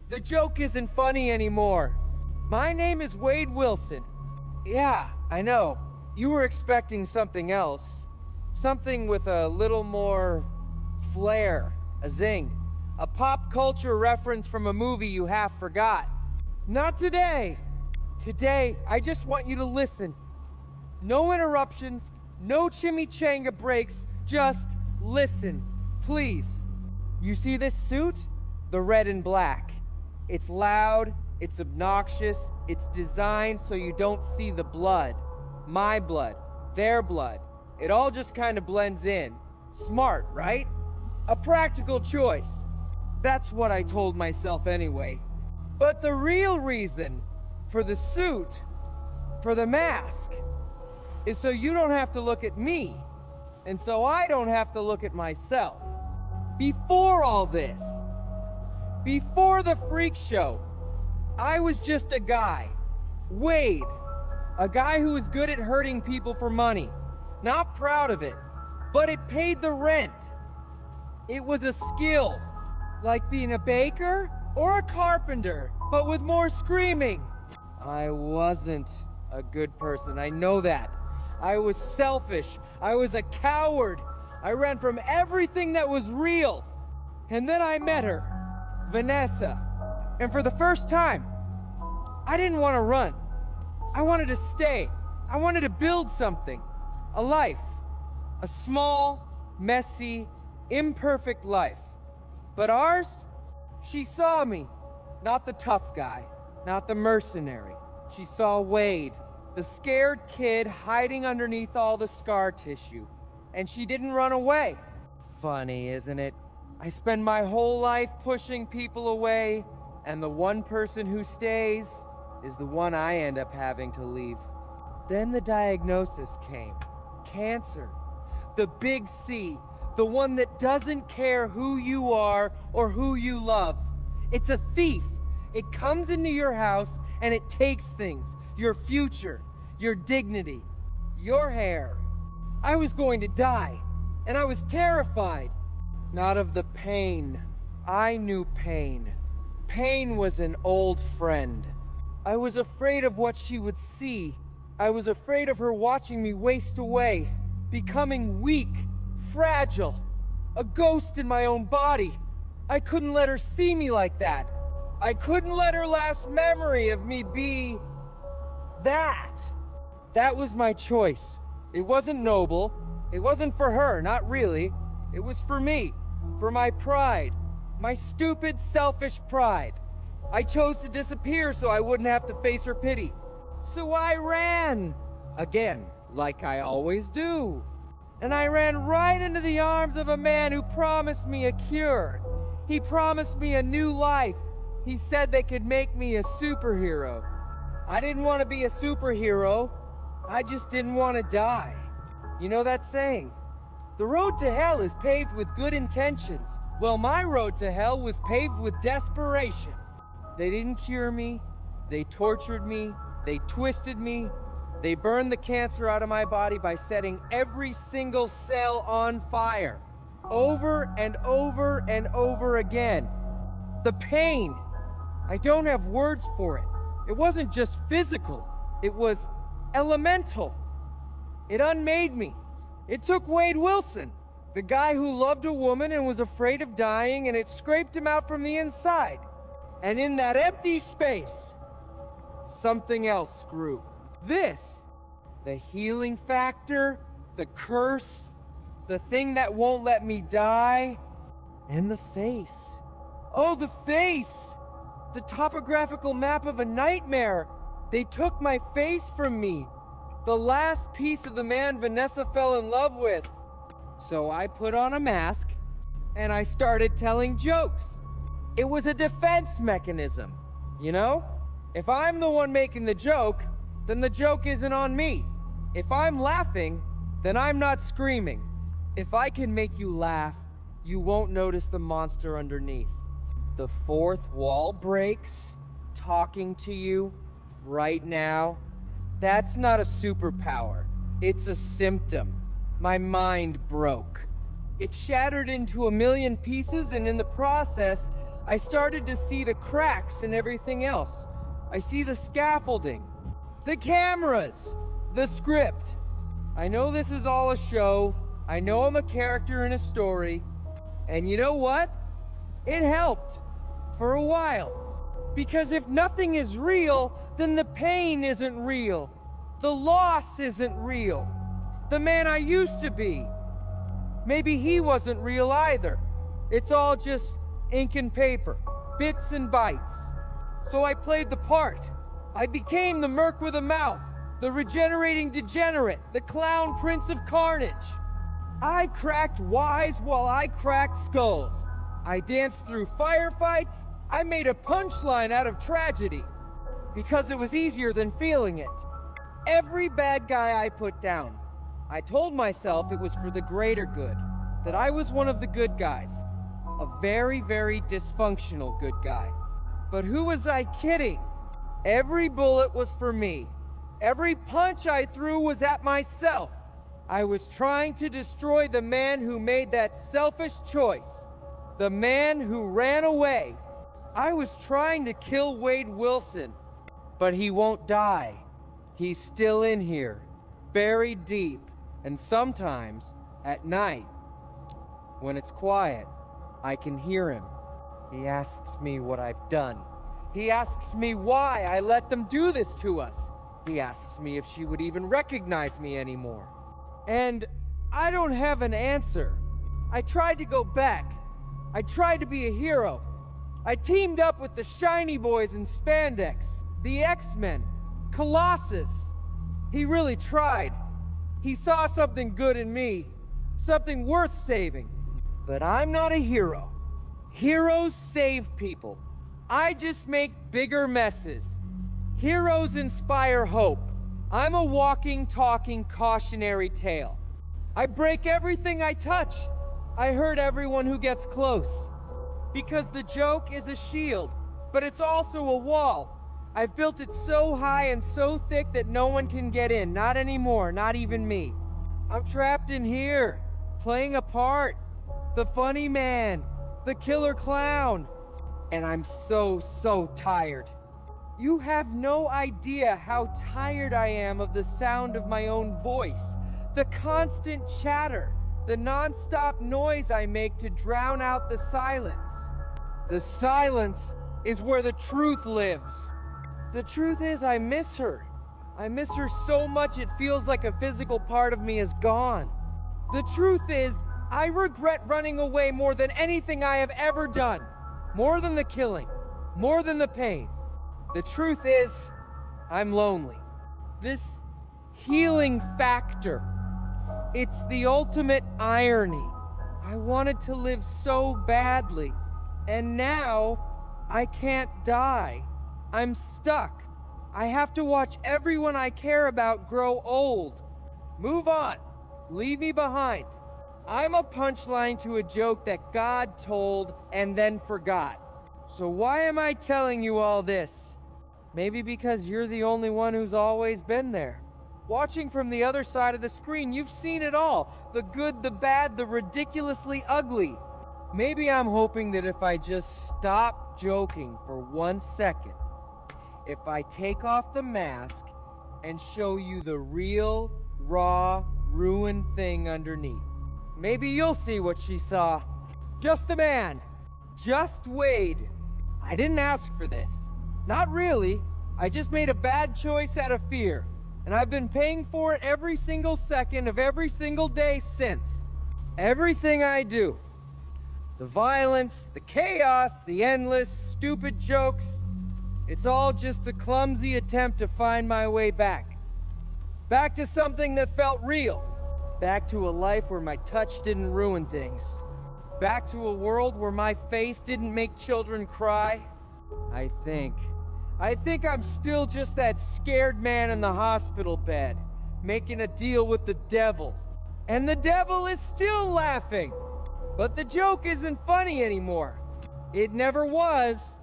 The joke isn't funny anymore. My name is Wade Wilson. Yeah, I know. You were expecting something else. Something with a little more flair, a zing. A pop culture reference from a movie you half forgot. Not today. Today, I just want you to listen. No interruptions, no chimichanga breaks, just listen, please. You see this suit? The red and black. It's loud, it's obnoxious, it's designed so you don't see the blood. My blood, their blood. It all just kind of blends in. Smart, right? A practical choice. That's what I told myself anyway. But the real reason for the suit, for the mask, is so you don't have to look at me, and so I don't have to look at myself. Before all this, before the freak show, I was just a guy, Wade, a guy who was good at hurting people for money. Not proud of it, but it paid the rent. It was a skill, like being a baker or a carpenter, but with more screaming. I wasn't a good person, I know that. I was selfish, I was a coward. I ran from everything that was real. And then I met her, Vanessa. And for the first time, I didn't want to run. I wanted to stay. I wanted to build something. A life. A small, messy, imperfect life. But ours? She saw me. Not the tough guy. Not the mercenary. She saw Wade, the scared kid hiding underneath all the scar tissue. And she didn't run away. Funny, isn't it? I spend my whole life pushing people away, and the one person who stays is the one I end up having to leave. Then the diagnosis came. Cancer. The big C. The one that doesn't care who you are or who you love. It's a thief. It comes into your house and it takes things. Your future. Your dignity. Your hair. I was going to die, and I was terrified. Not of the pain. I knew pain. Pain was an old friend. I was afraid of what she would see. I was afraid of her watching me waste away, becoming weak, fragile, a ghost in my own body. I couldn't let her see me like that. I couldn't let her last memory of me be that. That was my choice. It wasn't noble. It wasn't for her, not really. It was for me, for my pride, my stupid, selfish pride. I chose to disappear so I wouldn't have to face her pity. So I ran. Again, like I always do. And I ran right into the arms of a man who promised me a cure. He promised me a new life. He said they could make me a superhero. I didn't want to be a superhero. I just didn't want to die. You know that saying? The road to hell is paved with good intentions. Well, my road to hell was paved with desperation. They didn't cure me. They tortured me. They twisted me. They burned the cancer out of my body by setting every single cell on fire. Over and over and over again. The pain. I don't have words for it. It wasn't just physical. It was elemental. It unmade me. It took Wade Wilson, the guy who loved a woman and was afraid of dying, and it scraped him out from the inside. And in that empty space, something else grew. This, the healing factor, the curse, the thing that won't let me die, and the face. Oh, the face! The topographical map of a nightmare. They took my face from me. The last piece of the man Vanessa fell in love with. So I put on a mask, and I started telling jokes. It was a defense mechanism, you know? If I'm the one making the joke, then the joke isn't on me. If I'm laughing, then I'm not screaming. If I can make you laugh, you won't notice the monster underneath. The fourth wall breaks, talking to you, right now. That's not a superpower. It's a symptom. My mind broke. It shattered into a million pieces, and in the process, I started to see the cracks in everything else. I see the scaffolding, the cameras, the script. I know this is all a show. I know I'm a character in a story. And you know what? It helped. For a while. Because if nothing is real, then the pain isn't real. The loss isn't real. The man I used to be. Maybe he wasn't real either. It's all just ink and paper, bits and bytes. So I played the part. I became the Merc with a mouth, the regenerating degenerate, the clown prince of carnage. I cracked wise while I cracked skulls. I danced through firefights. I made a punchline out of tragedy. Because it was easier than feeling it. Every bad guy I put down, I told myself it was for the greater good. That I was one of the good guys. A very, very dysfunctional good guy. But who was I kidding? Every bullet was for me. Every punch I threw was at myself. I was trying to destroy the man who made that selfish choice. The man who ran away. I was trying to kill Wade Wilson. But he won't die. He's still in here, buried deep. And sometimes, at night, when it's quiet, I can hear him. He asks me what I've done. He asks me why I let them do this to us. He asks me if she would even recognize me anymore. And I don't have an answer. I tried to go back. I tried to be a hero. I teamed up with the Shiny Boys in spandex, the X-Men, Colossus. He really tried. He saw something good in me, something worth saving. But I'm not a hero. Heroes save people. I just make bigger messes. Heroes inspire hope. I'm a walking, talking, cautionary tale. I break everything I touch. I hurt everyone who gets close. Because the joke is a shield, but it's also a wall. I've built it so high and so thick that no one can get in. Not anymore, not even me. I'm trapped in here, playing a part. The funny man, the killer clown. And I'm so tired. You have no idea how tired I am of the sound of my own voice, the constant chatter, the non-stop noise I make to drown out the silence. The silence is where the truth lives. The truth is I miss her. I miss her so much it feels like a physical part of me is gone. The truth is, I regret running away more than anything I have ever done. More than the killing. More than the pain. The truth is, I'm lonely. This healing factor. It's the ultimate irony. I wanted to live so badly. And now, I can't die. I'm stuck. I have to watch everyone I care about grow old. Move on. Leave me behind. I'm a punchline to a joke that God told and then forgot. So why am I telling you all this? Maybe because you're the only one who's always been there. Watching from the other side of the screen, you've seen it all. The good, the bad, the ridiculously ugly. Maybe I'm hoping that if I just stop joking for 1 second, if I take off the mask and show you the real, raw, ruined thing underneath, maybe you'll see what she saw. Just a man. Just Wade. I didn't ask for this. Not really. I just made a bad choice out of fear. And I've been paying for it every single second of every single day since. Everything I do. The violence, the chaos, the endless, stupid jokes. It's all just a clumsy attempt to find my way back. Back to something that felt real. Back to a life where my touch didn't ruin things. Back to a world where my face didn't make children cry. I think I'm still just that scared man in the hospital bed, making a deal with the devil. And the devil is still laughing. But the joke isn't funny anymore. It never was.